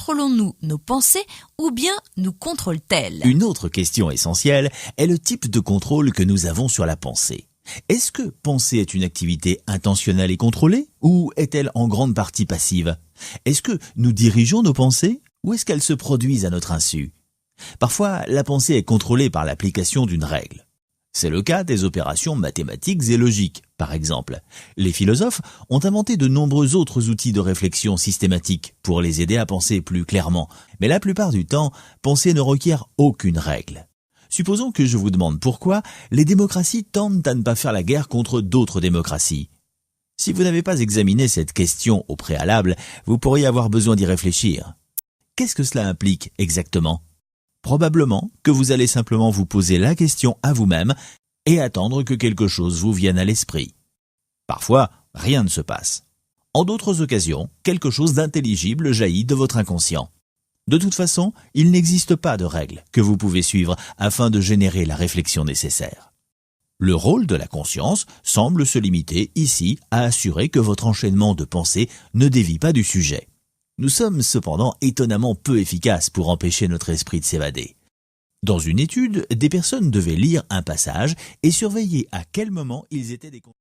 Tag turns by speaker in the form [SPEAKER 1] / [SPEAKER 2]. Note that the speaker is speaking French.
[SPEAKER 1] contrôlons-nous nos pensées ou bien nous contrôlent-elles?
[SPEAKER 2] Une autre question essentielle est le type de contrôle que nous avons sur la pensée. Est-ce que penser est une activité intentionnelle et contrôlée ou est-elle en grande partie passive? Est-ce que nous dirigeons nos pensées ou est-ce qu'elles se produisent à notre insu? Parfois, la pensée est contrôlée par l'application d'une règle. C'est le cas des opérations mathématiques et logiques, par exemple. Les philosophes ont inventé de nombreux autres outils de réflexion systématique pour les aider à penser plus clairement. Mais la plupart du temps, penser ne requiert aucune règle. Supposons que je vous demande pourquoi les démocraties tendent à ne pas faire la guerre contre d'autres démocraties. Si vous n'avez pas examiné cette question au préalable, vous pourriez avoir besoin d'y réfléchir. Qu'est-ce que cela implique exactement? Probablement que vous allez simplement vous poser la question à vous-même et attendre que quelque chose vous vienne à l'esprit. Parfois, rien ne se passe. En d'autres occasions, quelque chose d'intelligible jaillit de votre inconscient. De toute façon, il n'existe pas de règle que vous pouvez suivre afin de générer la réflexion nécessaire. Le rôle de la conscience semble se limiter ici à assurer que votre enchaînement de pensées ne dévie pas du sujet. Nous sommes cependant étonnamment peu efficaces pour empêcher notre esprit de s'évader. Dans une étude, des personnes devaient lire un passage et surveiller à quel moment ils étaient